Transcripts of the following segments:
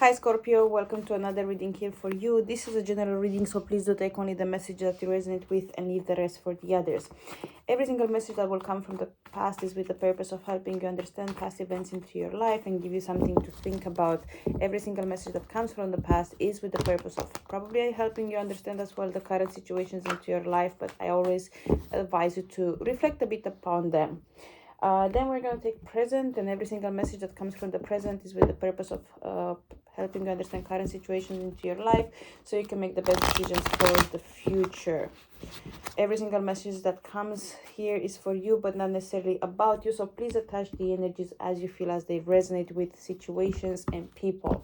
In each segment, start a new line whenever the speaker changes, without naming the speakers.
Hi Scorpio, welcome to another reading here for you. This is a general reading, so please do take only the message that you resonate with and leave the rest for the others. Every single message that will come from the past is with the purpose of helping you understand past events into your life and give you something to think about. Every single message that comes from the past is with the purpose of probably helping you understand as well the current situations into your life, but I always advise you to reflect a bit upon them. Then we're going to take present, and every single message that comes from the present is with the purpose of helping you understand current situations into your life so you can make the best decisions for the future. Every single message that comes here is for you, but not necessarily about you, so please attach the energies as you feel, as they resonate with situations and people.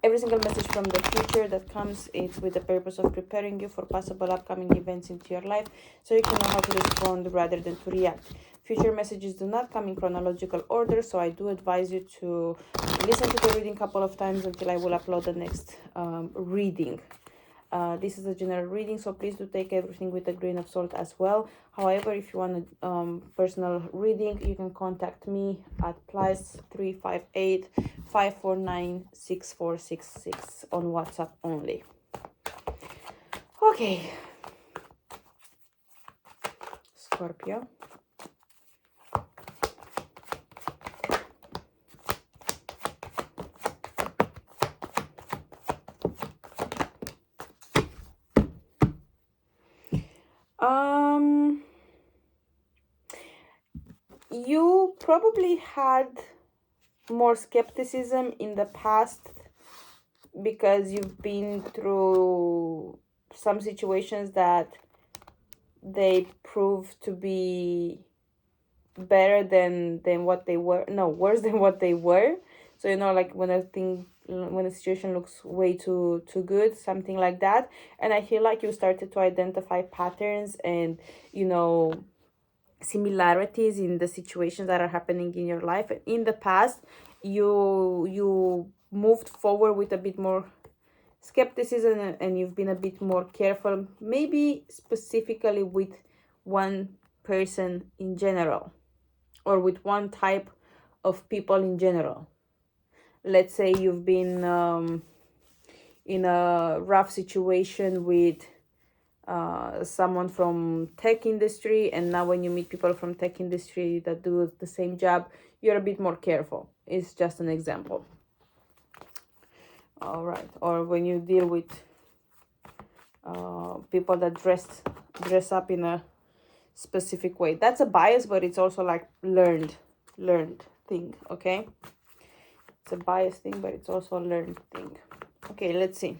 Every single message from the future that comes is with the purpose of preparing you for possible upcoming events into your life so you can know how to respond rather than to react. Future messages do not come in chronological order, so I do advise you to listen to the reading a couple of times until I will upload the next reading. This is a general reading, so please do take everything with a grain of salt as well. However, if you want a personal reading, you can contact me at +358 549 6466 on WhatsApp only. Okay, Scorpio. You probably had more skepticism in the past because you've been through some situations that they proved to be better than what they were, no, worse than what they were. So like when a situation looks way too good, something like that. And I feel like you started to identify patterns and similarities in the situations that are happening in your life. In the past, you moved forward with a bit more skepticism, and you've been a bit more careful, maybe specifically with one person in general, or with one type of people in general. Let's say you've been in a rough situation with someone from tech industry, and now when you meet people from tech industry that do the same job, you're a bit more careful. It's just an example. All right. Or when you deal with people that dress up in a specific way. That's a bias, but it's also like learned thing. Okay, it's a bias thing, but it's also a learned thing. Okay, let's see.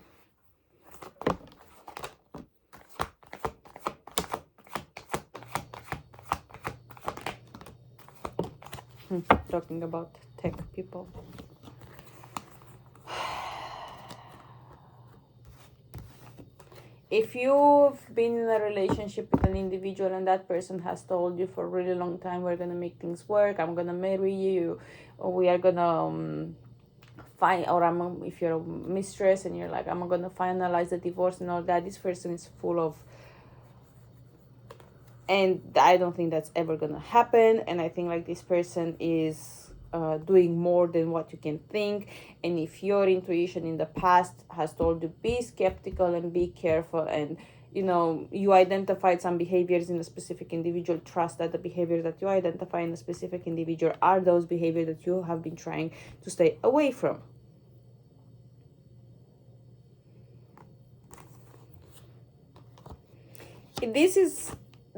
Talking about tech people. If you've been in a relationship with an individual and that person has told you for a really long time, we're gonna make things work, I'm gonna marry you, or we are gonna if you're a mistress and you're like, I'm gonna finalize the divorce and all that, this person is full of, and I don't think that's ever gonna happen. And I think like this person is doing more than what you can think. And if your intuition in the past has told you be skeptical and be careful, and you identified some behaviors in a specific individual, trust that the behaviors that you identify in a specific individual are those behaviors that you have been trying to stay away from.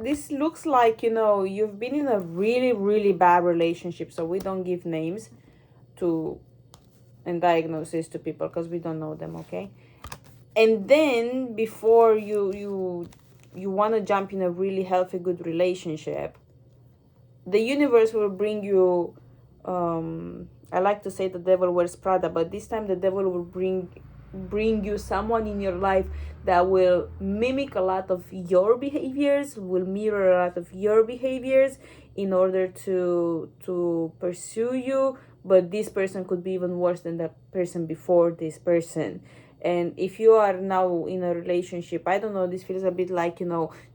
This looks like you've been in a really, really bad relationship. So we don't give names to and diagnoses to people because we don't know them. Okay, and then before you want to jump in a really healthy, good relationship, the universe will bring you I like to say the devil wears Prada, but this time the devil will bring you someone in your life that will mimic a lot of your behaviors, will mirror a lot of your behaviors in order to pursue you. But this person could be even worse than the person before this person. And if you are now in a relationship, I don't know, this feels a bit like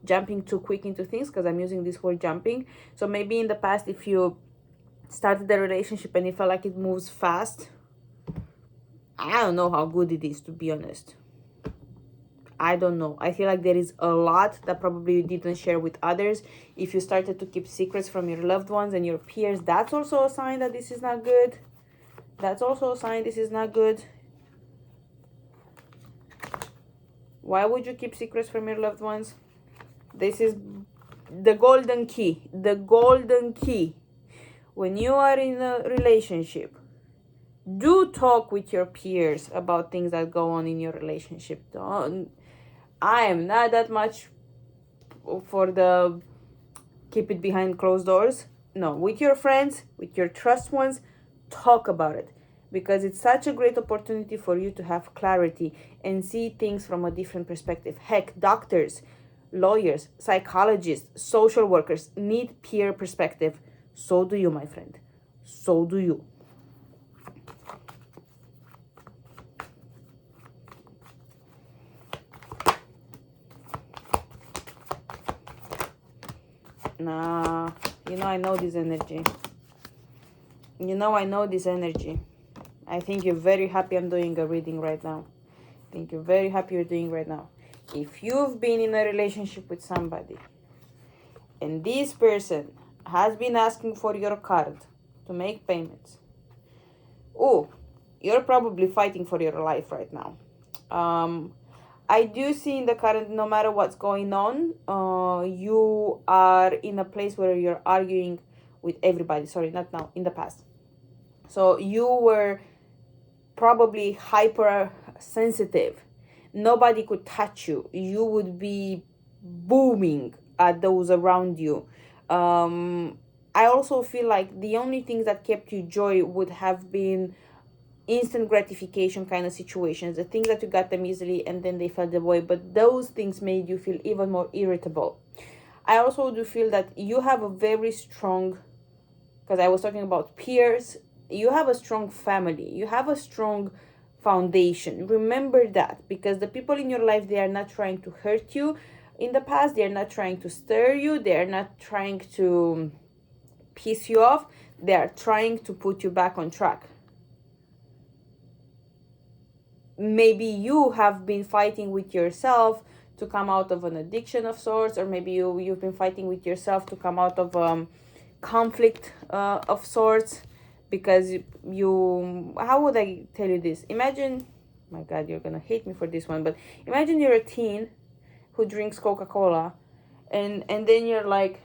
jumping too quick into things, because I'm using this word jumping. So maybe in the past, if you started the relationship and you felt like it moves fast, I don't know how good it is, to be honest. I don't know. I feel like there is a lot that probably you didn't share with others. If you started to keep secrets from your loved ones and your peers, that's also a sign that this is not good. That's also a sign this is not good. Why would you keep secrets from your loved ones? This is the golden key. The golden key. When you are in a relationship, do talk with your peers about things that go on in your relationship. I am not that much for the keep it behind closed doors. No, with your friends, with your trust ones, talk about it, because it's such a great opportunity for you to have clarity and see things from a different perspective. Heck, doctors, lawyers, psychologists, social workers need peer perspective. So do you, my friend. So do you. Nah, I know this energy. I know this energy. I think you're very happy I'm doing a reading right now. I think you're very happy you're doing right now. If you've been in a relationship with somebody and this person has been asking for your card to make payments, oh, you're probably fighting for your life right now. I do see in the current, no matter what's going on, you are in a place where you're arguing with everybody. Sorry, not now, in the past. So you were probably hyper sensitive. Nobody could touch you. You would be booming at those around you. I also feel like the only things that kept you joy would have been instant gratification kind of situations, the things that you got them easily and then they felt away, but those things made you feel even more irritable. I also do feel that you have a very strong, because I was talking about peers, you have a strong family, you have a strong foundation. Remember that, because the people in your life, they are not trying to hurt you. In the past, they are not trying to stir you, they are not trying to piss you off, they are trying to put you back on track. Maybe you have been fighting with yourself to come out of an addiction of sorts, or maybe you've been fighting with yourself to come out of conflict of sorts, because you how would I tell you this? Imagine, my God, you're gonna hate me for this one, but imagine you're a teen who drinks Coca-Cola, and then you're like,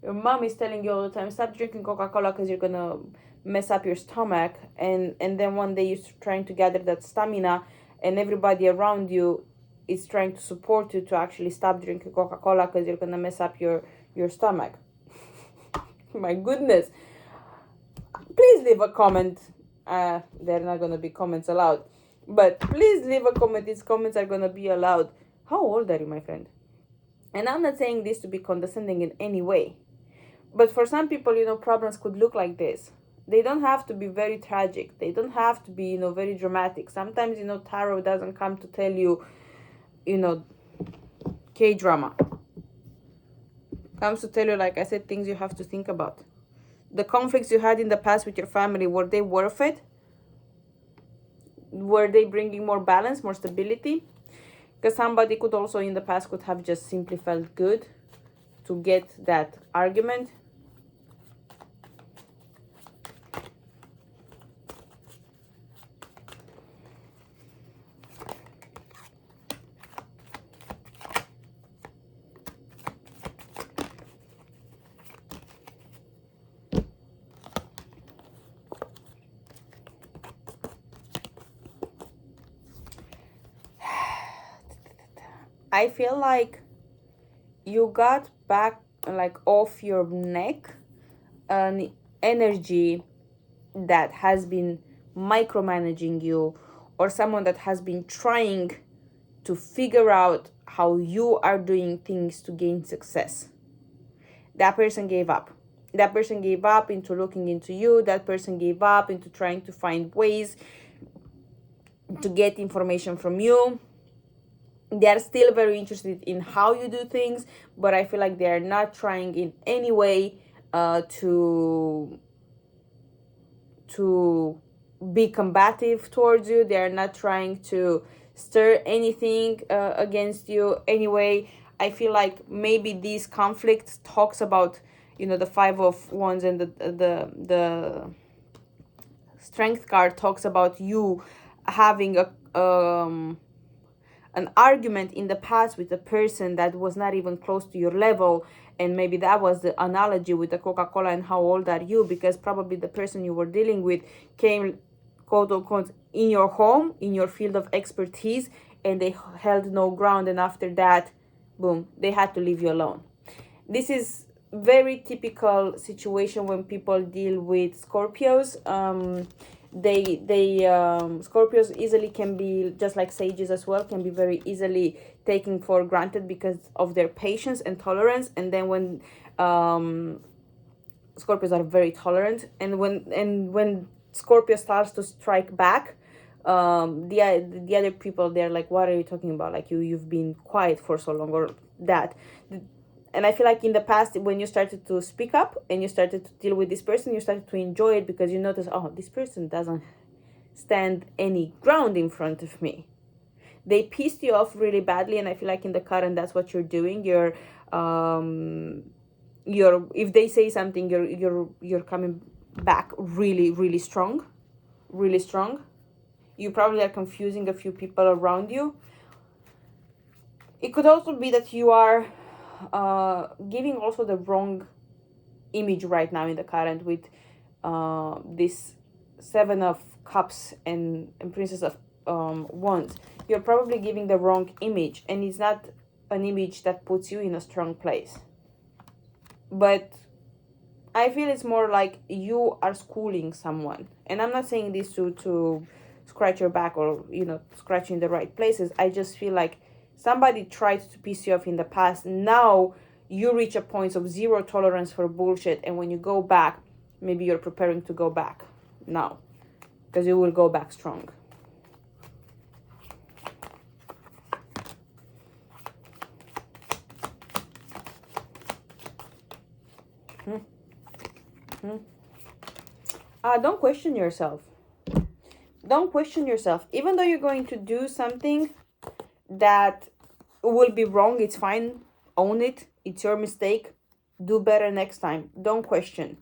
your mom is telling you all the time, stop drinking Coca-Cola because you're gonna mess up your stomach, and then one day you're trying to gather that stamina and everybody around you is trying to support you to actually stop drinking Coca-Cola because you're gonna mess up your stomach. My goodness. Please leave a comment. They're not gonna be comments allowed, but please leave a comment. These comments are gonna be allowed. How old are you, my friend? And I'm not saying this to be condescending in any way, but for some people, problems could look like this. They don't have to be very tragic. They don't have to be, very dramatic. Sometimes, tarot doesn't come to tell you, K-drama. Comes to tell you, like I said, things you have to think about. The conflicts you had in the past with your family, were they worth it? Were they bringing more balance, more stability? Because somebody could also in the past could have just simply felt good to get that argument. I feel like you got back, like, off your neck an energy that has been micromanaging you, or someone that has been trying to figure out how you are doing things to gain success. That person gave up. That person gave up into looking into you. That person gave up into trying to find ways to get information from you. They are still very interested in how you do things, but I feel like they are not trying in any way to be combative towards you. They are not trying to stir anything against you. Anyway, I feel like maybe these conflicts talks about, you know, the Five of Wands and the Strength card talks about you having an argument in the past with a person that was not even close to your level. And maybe that was the analogy with the Coca-Cola and how old are you, because probably the person you were dealing with came, quote unquote, in your home, in your field of expertise, and they held no ground, and after that, boom, they had to leave you alone. This is very typical situation when people deal with Scorpios. Scorpios easily can be, just like sages as well, can be very easily taken for granted because of their patience and tolerance. And then when Scorpios are very tolerant, and when Scorpio starts to strike back, the other people, they're like, what are you talking about? Like, you've been quiet for so long, or that. And I feel like in the past, when you started to speak up and you started to deal with this person, you started to enjoy it because you notice, oh, this person doesn't stand any ground in front of me. They pissed you off really badly, and I feel like in the current, that's what you're doing. You're if they say something, you're coming back really, really strong, really strong. You probably are confusing a few people around you. It could also be that you are giving also the wrong image right now in the current with this Seven of Cups and Princess of Wands. You're probably giving the wrong image, and it's not an image that puts you in a strong place. But I feel it's more like you are schooling someone, and I'm not saying this to scratch your back or, you know, scratch in the right places. I just feel like somebody tried to piss you off in the past. Now you reach a point of zero tolerance for bullshit, and when you go back, maybe you're preparing to go back now, because you will go back strong. Don't question yourself. Don't question yourself. Even though you're going to do something that will be wrong, it's fine. Own it. It's your mistake. Do better next time. Don't question.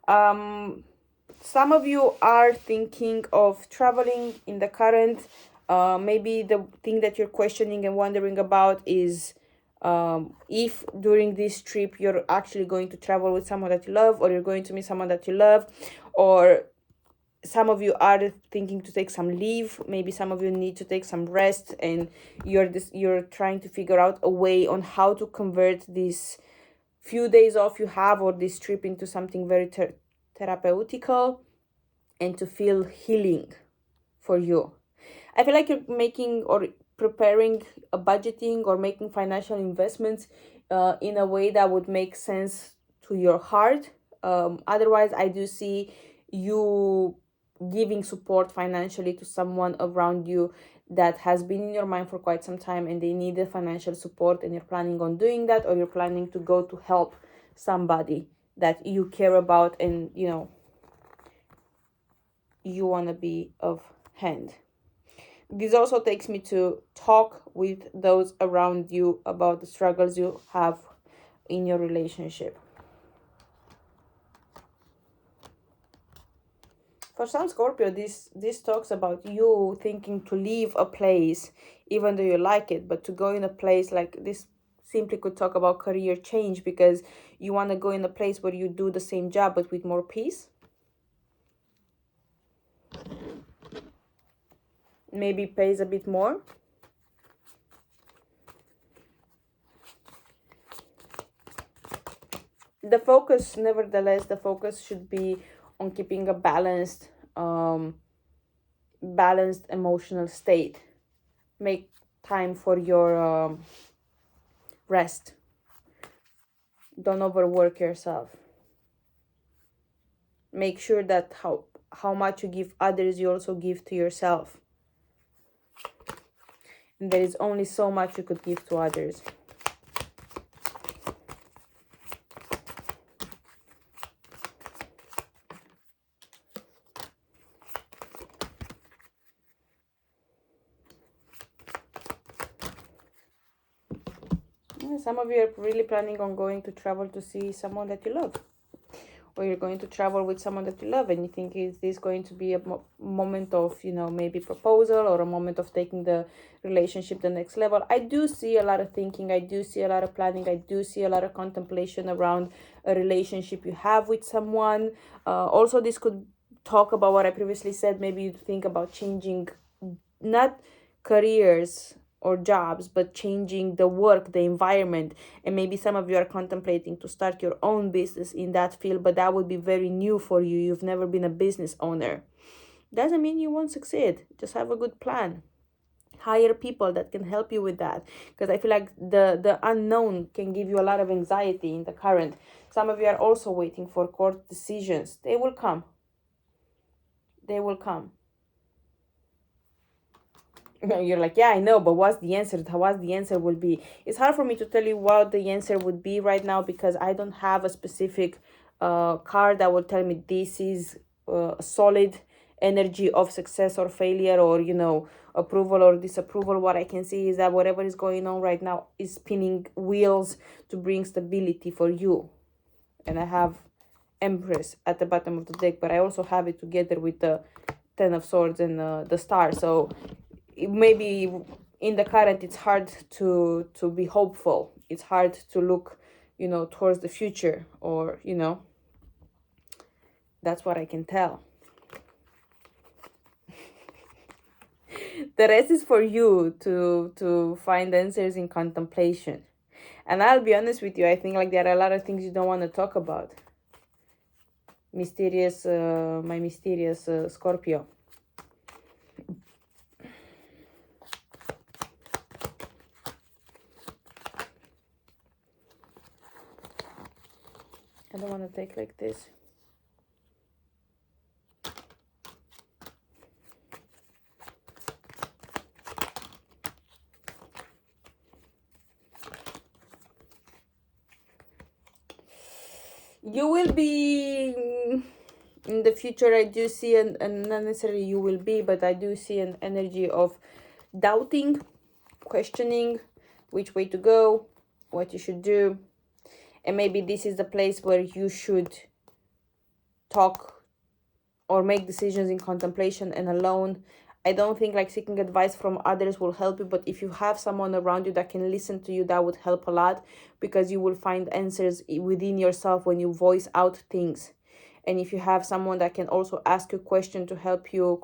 Some of you are thinking of traveling in the current. Maybe the thing that you're questioning and wondering about is if during this trip you're actually going to travel with someone that you love, or you're going to meet someone that you love, or some of you are thinking to take some leave. Maybe some of you need to take some rest, and you're trying to figure out a way on how to convert these few days off you have, or this trip, into something very therapeutical and to feel healing for you. I feel like you're making or preparing a budgeting or making financial investments in a way that would make sense to your heart. Otherwise, I do see you giving support financially to someone around you that has been in your mind for quite some time, and they need the financial support, and you're planning on doing that, or you're planning to go to help somebody that you care about, and you know, you want to be of hand. This also takes me to talk with those around you about the struggles you have in your relationship. For some Scorpio, this talks about you thinking to leave a place even though you like it, but to go in a place like this simply could talk about career change, because you want to go in a place where you do the same job but with more peace. Maybe pays a bit more. The focus, nevertheless, the focus should be on keeping a balanced emotional state. Make time for your rest. Don't overwork yourself. Make sure that how much you give others, you also give to yourself. And there is only so much you could give to others. Some of you are really planning on going to travel to see someone that you love, or you're going to travel with someone that you love, and you think, is this going to be a moment of, maybe proposal, or a moment of taking the relationship the next level? I do see a lot of thinking, I do see a lot of planning, I do see a lot of contemplation around a relationship you have with someone. Also, this could talk about what I previously said. Maybe you think about changing, not careers or jobs, but changing the work, the environment. And maybe some of you are contemplating to start your own business in that field, but that would be very new for you. You've never been a business owner. Doesn't mean you won't succeed. Just have a good plan. Hire people that can help you with that, because I feel like the unknown can give you a lot of anxiety in the current. Some of you are also waiting for court decisions. They will come. They will come. You're like, yeah, I know, but what's the answer? What the answer will be? It's hard for me to tell you what the answer would be right now, because I don't have a specific card that will tell me this is a solid energy of success or failure, or approval or disapproval. What I can see is that whatever is going on right now is spinning wheels to bring stability for you. And I have Empress at the bottom of the deck, but I also have it together with the Ten of Swords and the Star. So maybe in the current it's hard to be hopeful. It's hard to look towards the future, or that's what I can tell. The rest is for you to find answers in contemplation. And I'll be honest with you, I think like there are a lot of things you don't want to talk about. My mysterious Scorpio. I don't want to take like this. You will be in the future. I do see, and not necessarily you will be, but I do see an energy of doubting, questioning which way to go, what you should do. And maybe this is the place where you should talk or make decisions in contemplation and alone. I don't think like seeking advice from others will help you, but if you have someone around you that can listen to you, that would help a lot, because you will find answers within yourself when you voice out things. And if you have someone that can also ask you questions to help you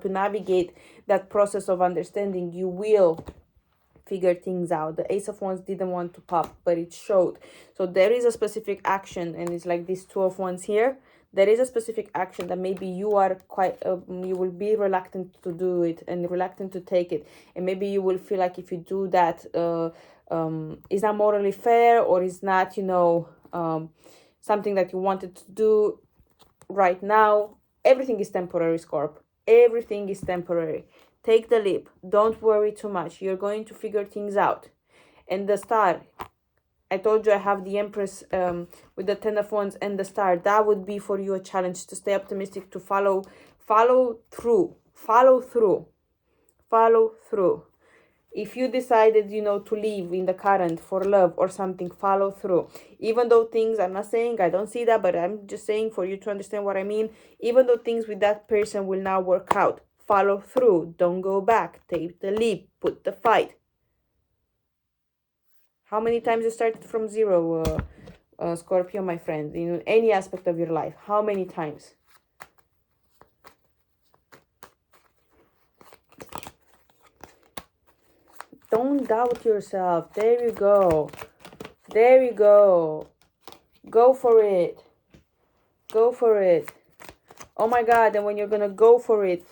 navigate that process of understanding, you will figure things out. The Ace of Wands didn't want to pop, but it showed. So there is a specific action, and it's like this Two of Wands here. There is a specific action that maybe you are quite, you will be reluctant to do it and reluctant to take it. And maybe you will feel like if you do that, it's not morally fair, or it's not, something that you wanted to do right now. Everything is temporary, Scorp. Everything is temporary. Take the leap. Don't worry too much. You're going to figure things out. And the Star, I told you I have the Empress with the Ten of Wands and the Star. That would be for you a challenge to stay optimistic, to follow through. If you decided, to leave in the current for love or something, follow through. Even though things, I'm not saying I don't see that, but I'm just saying for you to understand what I mean. Even though things with that person will not work out, follow through. Don't go back. Take the leap. Put the fight. How many times you started from zero, Scorpio, my friend, in any aspect of your life? How many times? Don't doubt yourself. There you go. There you go. Go for it. Go for it. Oh my God, and when you're going to go for it,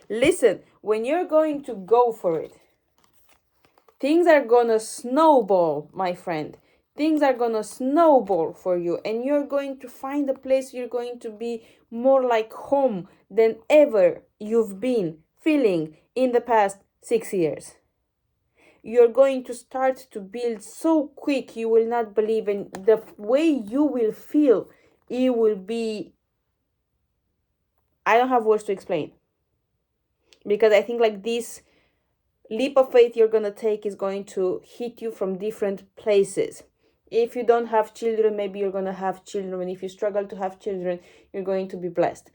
listen, when you're going to go for it, things are gonna snowball, my friend. Things are gonna snowball for you, and you're going to find a place you're going to be more like home than ever you've been feeling in the past 6 years. You're going to start to build so quick, you will not believe, and the way you will feel, it will be, I don't have words to explain. Because I think like this leap of faith you're going to take is going to hit you from different places. If you don't have children, maybe you're going to have children. And if you struggle to have children, you're going to be blessed.